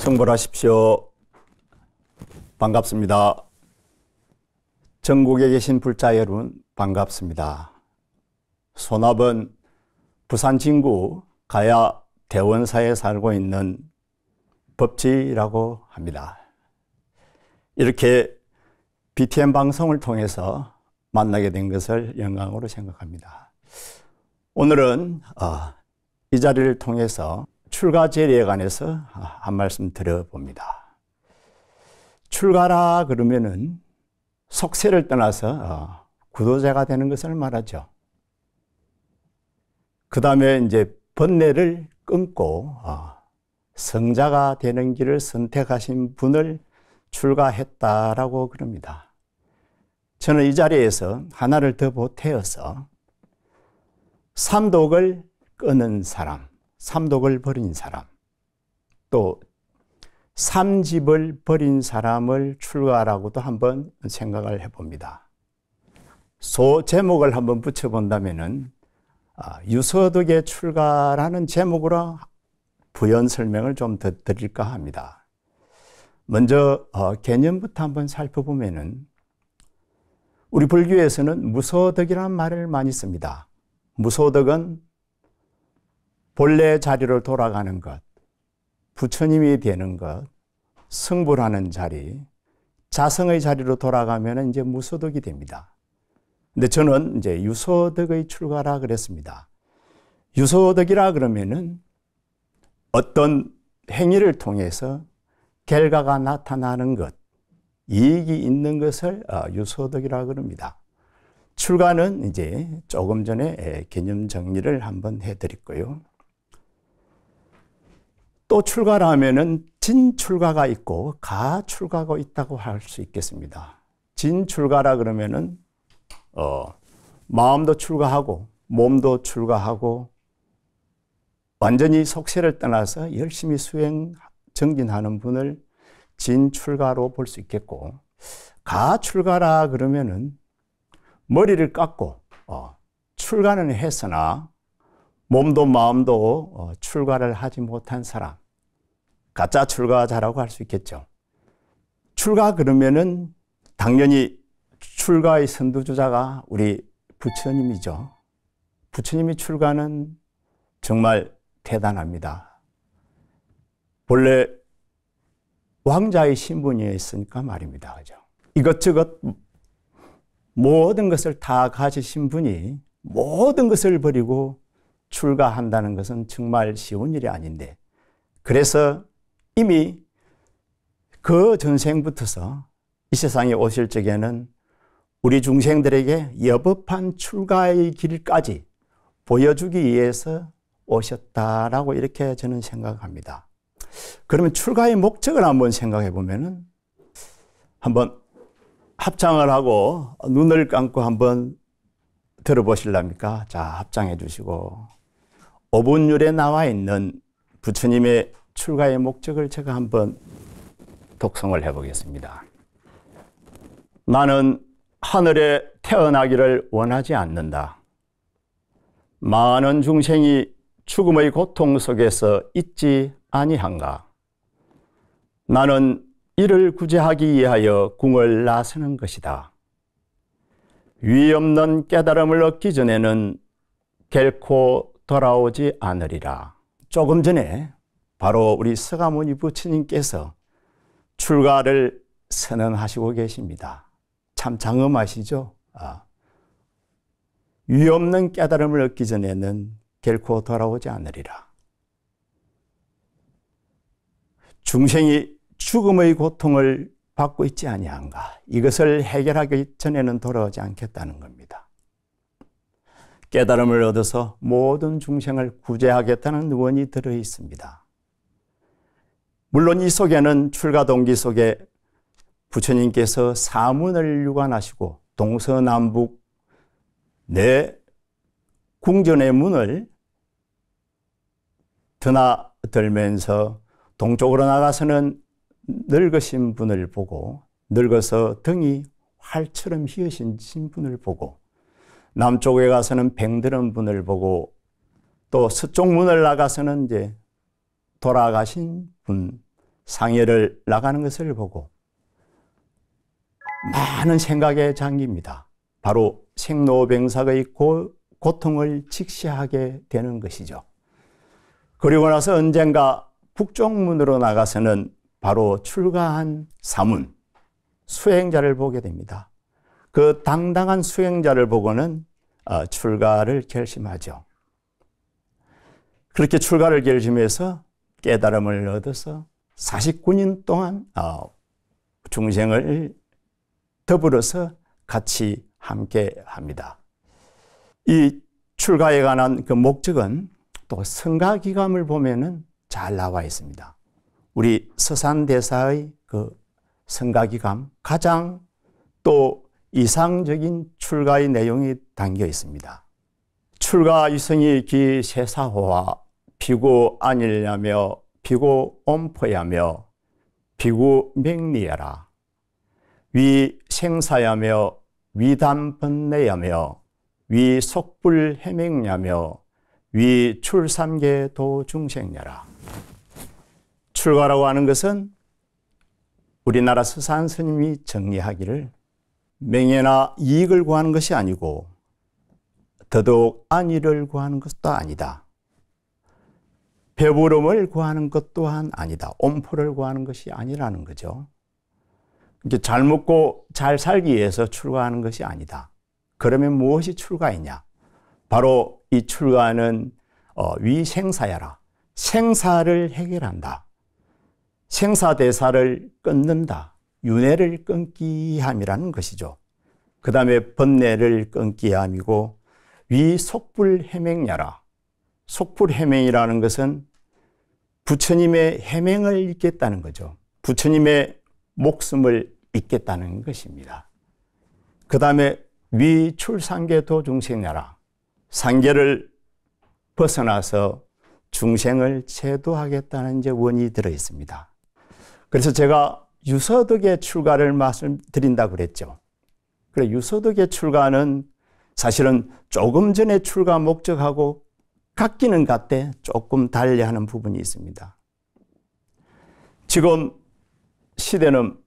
성불하십시오. 반갑습니다. 전국에 계신 불자 여러분 반갑습니다. 소납은 부산 진구 가야 대원사에 살고 있는 법지라고 합니다. 이렇게 BTN 방송을 통해서 만나게 된 것을 영광으로 생각합니다. 오늘은 이 자리를 통해서 출가 제리에 관해서 한 말씀 드려봅니다. 출가라 그러면은 속세를 떠나서 구도자가 되는 것을 말하죠. 그 다음에 이제 번뇌를 끊고 성자가 되는 길을 선택하신 분을 출가했다라고 그럽니다. 저는 이 자리에서 하나를 더 보태어서 삼독을 끊은 사람, 삼독을 버린 사람, 또 삼집을 버린 사람을 출가라고도 한번 생각을 해봅니다. 소 제목을 한번 붙여본다면은 유서덕의 출가라는 제목으로 부연 설명을 좀 더 드릴까 합니다. 먼저 개념부터 한번 살펴보면은 우리 불교에서는 무소덕이라는 말을 많이 씁니다. 무소덕은 본래 자리로 돌아가는 것, 부처님이 되는 것, 성불하는 자리, 자성의 자리로 돌아가면 이제 무소덕이 됩니다. 근데 저는 이제 유소덕의 출가라 그랬습니다. 유소덕이라 그러면은 어떤 행위를 통해서 결과가 나타나는 것, 이익이 있는 것을 유소덕이라 그럽니다. 출가는 이제 조금 전에 개념 정리를 한번 해드렸고요. 또 출가라 하면은 진출가가 있고 가출가가 있다고 할 수 있겠습니다. 진출가라 그러면은 마음도 출가하고 몸도 출가하고 완전히 속세를 떠나서 열심히 수행 정진하는 분을 진출가로 볼 수 있겠고, 가출가라 그러면은 머리를 깎고 출가는 했으나 몸도 마음도 출가를 하지 못한 사람, 가짜 출가자라고 할 수 있겠죠. 출가 그러면은 당연히 출가의 선두주자가 우리 부처님이죠. 부처님이 출가는 정말 대단합니다. 본래 왕자의 신분이었으니까 말입니다. 그죠? 이것저것 모든 것을 다 가지신 분이 모든 것을 버리고 출가한다는 것은 정말 쉬운 일이 아닌데, 그래서 이미 그 전생부터서 이 세상에 오실 적에는 우리 중생들에게 여법한 출가의 길까지 보여주기 위해서 오셨다라고 이렇게 저는 생각합니다. 그러면 출가의 목적을 한번 생각해 보면은 한번 합장을 하고 눈을 감고 한번 들어보실랍니까? 자, 합장해 주시고 5분율에 나와 있는 부처님의 출가의 목적을 제가 한번 독송을 해보겠습니다. 나는 하늘에 태어나기를 원하지 않는다. 많은 중생이 죽음의 고통 속에서 있지 아니한가. 나는 이를 구제하기 위하여 궁을 나서는 것이다. 위 없는 깨달음을 얻기 전에는 결코 돌아오지 않으리라. 조금 전에 바로 우리 서가모니 부처님께서 출가를 선언하시고 계십니다. 참 장엄하시죠? 위 없는 깨달음을 얻기 전에는 결코 돌아오지 않으리라. 중생이 죽음의 고통을 받고 있지 아니한가. 이것을 해결하기 전에는 돌아오지 않겠다는 겁니다. 깨달음을 얻어서 모든 중생을 구제하겠다는 원이 들어 있습니다. 물론 이 속에는 출가 동기 속에 부처님께서 사문을 유관하시고 동서남북 네 궁전의 문을 드나들면서 동쪽으로 나가서는 늙으신 분을 보고, 늙어서 등이 활처럼 휘어진 분을 보고, 남쪽에 가서는 병들은 분을 보고, 또 서쪽 문을 나가서는 이제 돌아가신 분, 상해를 나가는 것을 보고 많은 생각에 잠깁니다. 바로 생로병사의 고통을 직시하게 되는 것이죠. 그리고 나서 언젠가 북쪽문으로 나가서는 바로 출가한 사문, 수행자를 보게 됩니다. 그 당당한 수행자를 보고는 출가를 결심하죠. 그렇게 출가를 결심해서 깨달음을 얻어서 49년 동안 중생을 더불어서 같이 함께 합니다. 이 출가에 관한 그 목적은 또 성가기감을 보면은 잘 나와 있습니다. 우리 서산대사의 그 성가기감 가장 또 이상적인 출가의 내용이 담겨 있습니다. 출가 유성이 기 세사호와 비구 안일야며 비구 옴포야며 비구 맹리야라 위 생사야며 위담 번뇌야며 위 속불 해맹야며 위 출삼계 도중생야라. 출가라고 하는 것은 우리나라 서산 스님이 정리하기를 명예나 이익을 구하는 것이 아니고 더더욱 안위를 구하는 것도 아니다. 배부름을 구하는 것 또한 아니다. 옴포를 구하는 것이 아니라는 거죠. 잘 먹고 잘 살기 위해서 출가하는 것이 아니다. 그러면 무엇이 출가이냐? 바로 이 출가는 위생사야라. 생사를 해결한다. 생사대사를 끊는다. 윤회를 끊기 함이라는 것이죠. 그 다음에 번뇌를 끊기 함이고 위속불해맹야라. 속불해맹이라는 것은 부처님의 해맹을 잇겠다는 거죠. 부처님의 목숨을 잇겠다는 것입니다. 그 다음에 위출상계 도중생야라. 상계를 벗어나서 중생을 제도하겠다는 이제 원이 들어 있습니다. 그래서 제가 유서덕의 출가를 말씀드린다고 그랬죠. 그래, 유서덕의 출가는 사실은 조금 전에 출가 목적하고 같기는 같되 조금 달리하는 부분이 있습니다. 지금 시대는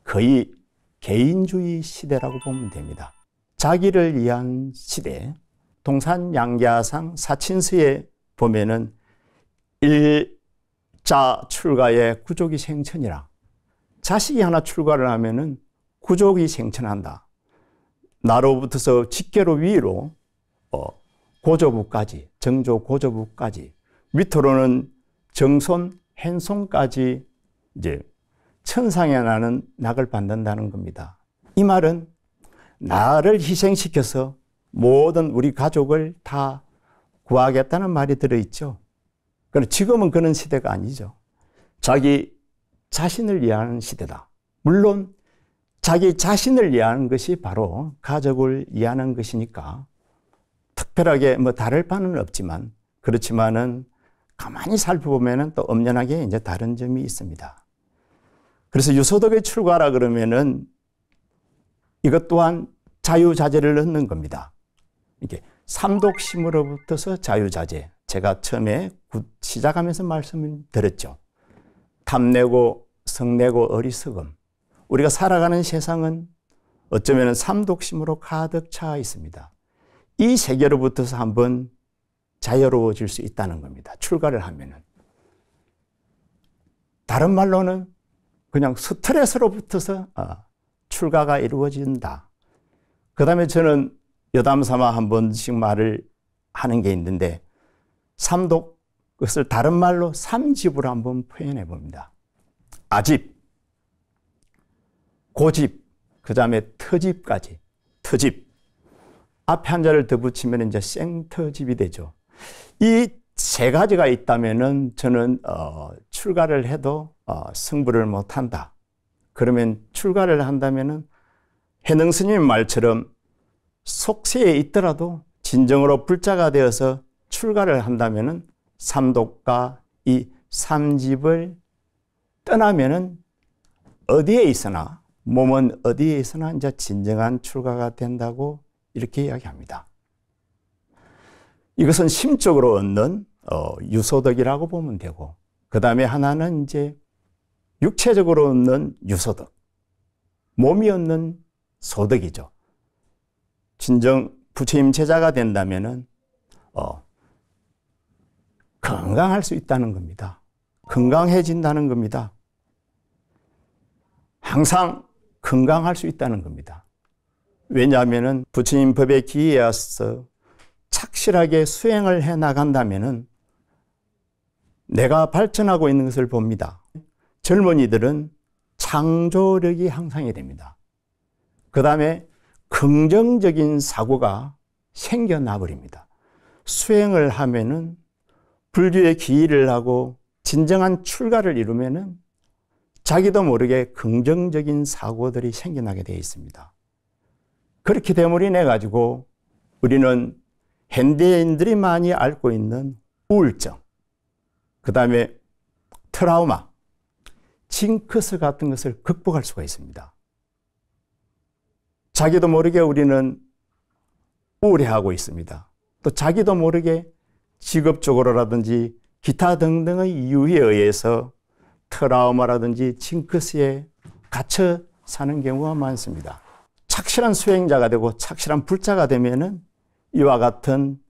거의 개인주의 시대라고 보면 됩니다. 자기를 위한 시대. 동산양자상 사친서에 보면은 일자 출가에 구족이 생천이라. 자식이 하나 출가를 하면은 구족이 생천한다. 나로부터서 직계로 위로 고조부까지, 정조 고조부까지, 밑으로는 정손 헨손까지 이제 천상에 나는 낙을 받는다는 겁니다. 이 말은 나를 희생시켜서 모든 우리 가족을 다 구하겠다는 말이 들어있죠. 그런데 지금은 그런 시대가 아니죠. 자기 자신을 위하는 시대다. 물론 자기 자신을 위하는 것이 바로 가족을 위하는 것이니까 특별하게 뭐 다를 바는 없지만, 그렇지만은 가만히 살펴보면은 또 엄연하게 이제 다른 점이 있습니다. 그래서 유소덕의 출가라 그러면은 이것 또한 자유자재를 넣는 겁니다. 이렇게 삼독심으로부터서 자유자재. 제가 처음에 시작하면서 말씀을 드렸죠. 탐내고 성내고 어리석음. 우리가 살아가는 세상은 어쩌면 삼독심으로 가득 차 있습니다. 이 세계로부터서 한번 자유로워질 수 있다는 겁니다. 출가를 하면은. 다른 말로는 그냥 스트레스로부터서 출가가 이루어진다. 그 다음에 저는 여담 삼아 한 번씩 말을 하는 게 있는데, 삼독, 그것을 다른 말로 삼집으로 한번 표현해 봅니다. 아집, 고집, 그 다음에 터집까지. 터집. 앞에 한자를 더 붙이면 이제 생터집이 되죠. 이 세 가지가 있다면은 저는 출가를 해도 승부를 못 한다. 그러면 출가를 한다면은 해능 스님 말처럼 속세에 있더라도 진정으로 불자가 되어서 출가를 한다면은 삼독과 이 삼집을 떠나면은 어디에 있으나, 몸은 어디에 있으나 이제 진정한 출가가 된다고 이렇게 이야기합니다. 이것은 심적으로 얻는 유소덕이라고 보면 되고, 그 다음에 하나는 이제 육체적으로 얻는 유소득, 몸이 얻는 소득이죠. 진정 부처님 제자가 된다면은 건강할 수 있다는 겁니다. 건강해진다는 겁니다. 항상 건강할 수 있다는 겁니다. 왜냐하면 부처님 법에 기여해서 착실하게 수행을 해 나간다면 내가 발전하고 있는 것을 봅니다. 젊은이들은 창조력이 향상이 됩니다. 그 다음에 긍정적인 사고가 생겨나 버립니다. 수행을 하면은 불교에 기여를 하고 진정한 출가를 이루면은 자기도 모르게 긍정적인 사고들이 생겨나게 되어 있습니다. 그렇게 되므로 인해 가지고 우리는 현대인들이 많이 앓고 있는 우울증, 그 다음에 트라우마, 징크스 같은 것을 극복할 수가 있습니다. 자기도 모르게 우리는 우울해하고 있습니다. 또 자기도 모르게 직업적으로라든지 기타 등등의 이유에 의해서 트라우마라든지 징크스에 갇혀 사는 경우가 많습니다. 착실한 수행자가 되고 착실한 불자가 되면은 이와 같은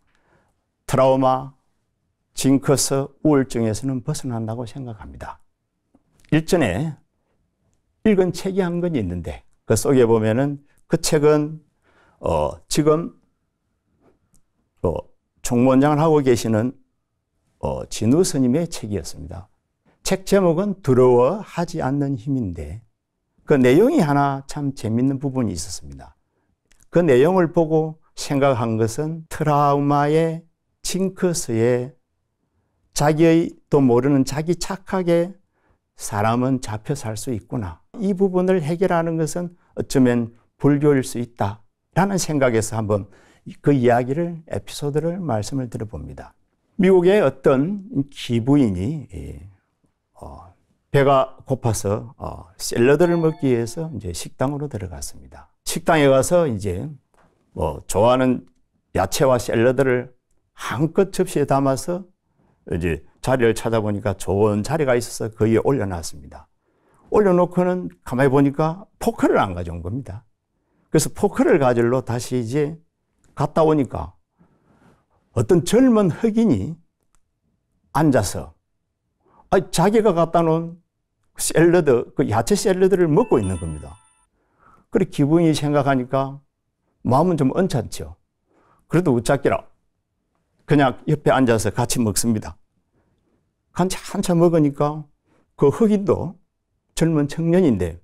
트라우마, 징크스, 우울증에서는 벗어난다고 생각합니다. 일전에 읽은 책이 한 권 있는데 그 속에 보면은 그 책은 지금 총무원장을 하고 계시는 진우 스님의 책이었습니다. 책 제목은 두려워하지 않는 힘인데 그 내용이 하나 참 재밌는 부분이 있었습니다. 그 내용을 보고 생각한 것은 트라우마의 징크스에 자기의 또 모르는 자기 착각에 사람은 잡혀 살 수 있구나. 이 부분을 해결하는 것은 어쩌면 불교일 수 있다라는 생각에서 한번 그 이야기를 에피소드를 말씀을 드려봅니다. 미국의 어떤 기부인이 배가 고파서 샐러드를 먹기 위해서 이제 식당으로 들어갔습니다. 식당에 가서 이제 좋아하는 야채와 샐러드를 한껏 접시에 담아서 이제 자리를 찾아보니까 좋은 자리가 있어서 그 위에 올려놨습니다. 올려놓고는 가만히 보니까 포크를 안 가져온 겁니다. 그래서 포크를 가지러 다시 이제 갔다 오니까 어떤 젊은 흑인이 앉아서 자기가 갖다 놓은 샐러드, 그 야채 샐러드를 먹고 있는 겁니다. 그래 기분이 생각하니까 마음은 좀 언짢죠. 그래도 웃자기라 그냥 옆에 앉아서 같이 먹습니다. 한참 먹으니까 그 흑인도 젊은 청년인데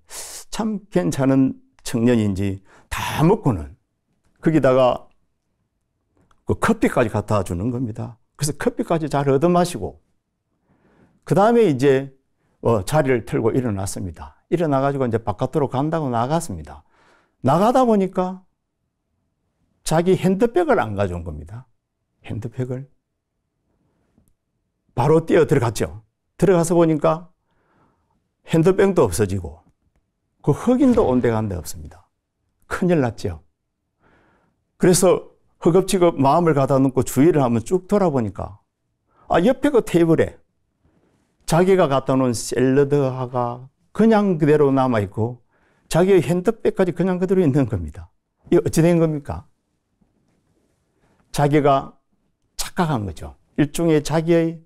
참 괜찮은 청년인지 다 먹고는 거기다가 그 커피까지 갖다 주는 겁니다. 그래서 커피까지 잘 얻어 마시고 그 다음에 이제 자리를 틀고 일어났습니다. 일어나가지고 이제 바깥으로 간다고 나갔습니다. 나가다 보니까 자기 핸드백을 안 가져온 겁니다. 핸드백을. 바로 뛰어 들어갔죠. 들어가서 보니까 핸드백도 없어지고 그 흑인도 온데간데 없습니다. 큰일 났죠. 그래서 허겁지겁 마음을 가다 놓고 주위를 한번 쭉 돌아보니까 옆에 그 테이블에 자기가 갖다 놓은 샐러드가 그냥 그대로 남아있고 자기의 핸드백까지 그냥 그대로 있는 겁니다. 이게 어찌 된 겁니까? 자기가 착각한 거죠. 일종의 자기의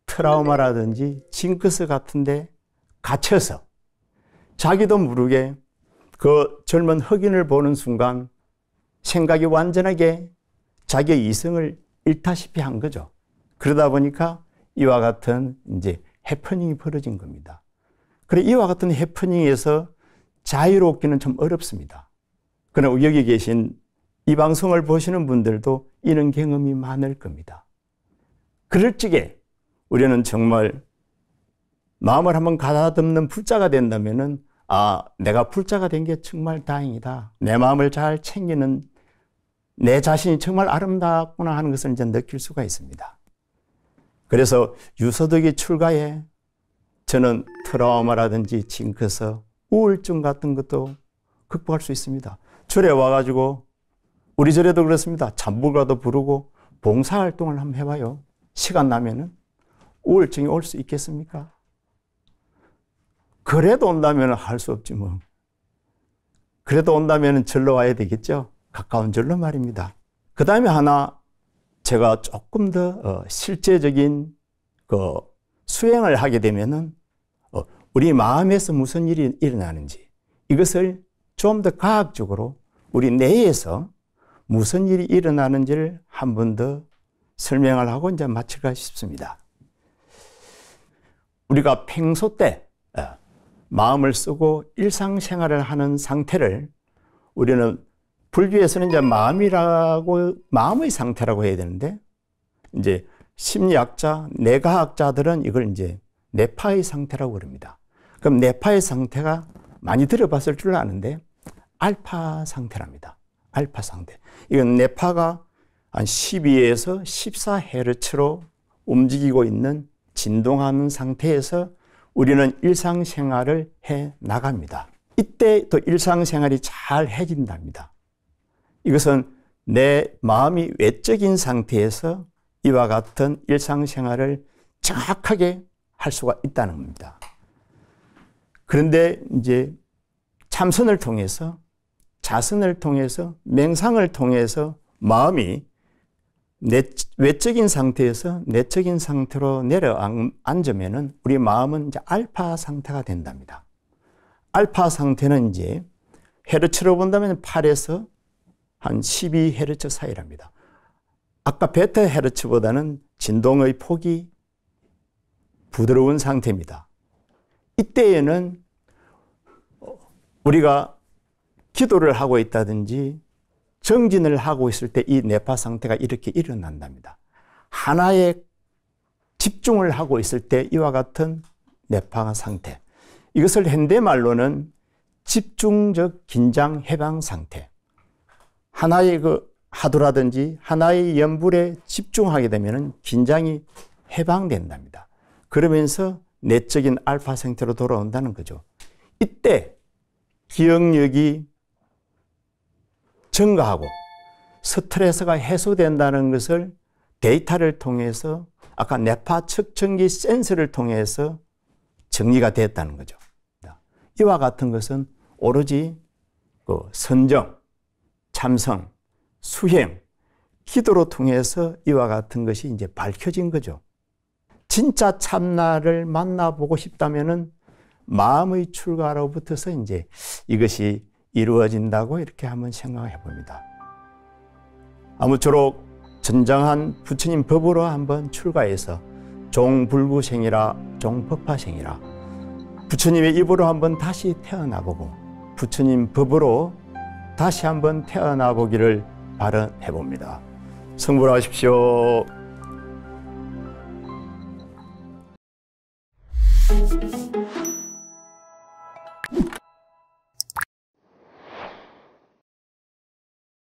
트라우마라든지 징크스 같은데 갇혀서 자기도 모르게 그 젊은 흑인을 보는 순간 생각이 완전하게 자기의 이성을 잃다시피 한 거죠. 그러다 보니까 이와 같은 이제 해프닝이 벌어진 겁니다. 그래 이와 같은 해프닝에서 자유롭기는 좀 어렵습니다. 그러나 여기 계신 이 방송을 보시는 분들도 이런 경험이 많을 겁니다. 그럴 적에 우리는 정말 마음을 한번 가다듬는 불자가 된다면은 내가 불자가 된 게 정말 다행이다. 내 마음을 잘 챙기는 내 자신이 정말 아름답구나 하는 것을 이제 느낄 수가 있습니다. 그래서 유소득이 출가해 저는 트라우마라든지 징크스, 우울증 같은 것도 극복할 수 있습니다. 절에 와가지고 우리 절에도 그렇습니다. 잠불가도 부르고 봉사활동을 한번 해봐요. 시간 나면은 우울증이 올 수 있겠습니까? 그래도 온다면 할 수 없지 뭐. 그래도 온다면 절로 와야 되겠죠. 가까운 절로 말입니다. 그 다음에 하나 제가 조금 더 실제적인 그 수행을 하게 되면은 우리 마음에서 무슨 일이 일어나는지 이것을 좀 더 과학적으로 우리 뇌에서 무슨 일이 일어나는지를 한 번 더 설명을 하고 이제 마칠까 싶습니다. 우리가 평소 때 마음을 쓰고 일상생활을 하는 상태를 우리는 불교에서는 이제 마음의 상태라고 해야 되는데, 이제 심리학자, 뇌과학자들은 이걸 이제 뇌파의 상태라고 그럽니다. 그럼 뇌파의 상태가 많이 들어봤을 줄 아는데, 알파 상태랍니다. 알파 상태. 이건 뇌파가 한 12에서 14Hz로 움직이고 있는 진동하는 상태에서 우리는 일상생활을 해 나갑니다. 이때 또 일상생활이 잘 해진답니다. 이것은 내 마음이 외적인 상태에서 이와 같은 일상생활을 정확하게 할 수가 있다는 겁니다. 그런데 이제 참선을 통해서, 자선을 통해서, 명상을 통해서 마음이 외적인 상태에서 내적인 상태로 내려앉으면은 우리 마음은 이제 알파 상태가 된답니다. 알파 상태는 이제 헤르츠로 본다면 8에서 한 12Hz 사이랍니다. 아까 베타 헤르츠보다는 진동의 폭이 부드러운 상태입니다. 이때에는 우리가 기도를 하고 있다든지 정진을 하고 있을 때 이 뇌파 상태가 이렇게 일어난답니다. 하나에 집중을 하고 있을 때 이와 같은 뇌파 상태. 이것을 현대말로는 집중적 긴장 해방 상태. 하나의 하두라든지 하나의 연불에 집중하게 되면 긴장이 해방된답니다. 그러면서 내적인 알파 상태로 돌아온다는 거죠. 이때 기억력이 증가하고 스트레스가 해소된다는 것을 데이터를 통해서 아까 뇌파 측정기 센서를 통해서 정리가 됐다는 거죠. 이와 같은 것은 오로지 선정, 참성, 수행, 기도로 통해서 이와 같은 것이 이제 밝혀진 거죠. 진짜 참나를 만나보고 싶다면은 마음의 출가로부터서 이제 이것이 이루어진다고 이렇게 한번 생각해 봅니다. 아무쪼록 전정한 부처님 법으로 한번 출가해서 종불구생이라 종법화생이라 부처님의 입으로 한번 다시 태어나보고 부처님 법으로 다시 한번 태어나보기를 발언해 봅니다. 성불하십시오.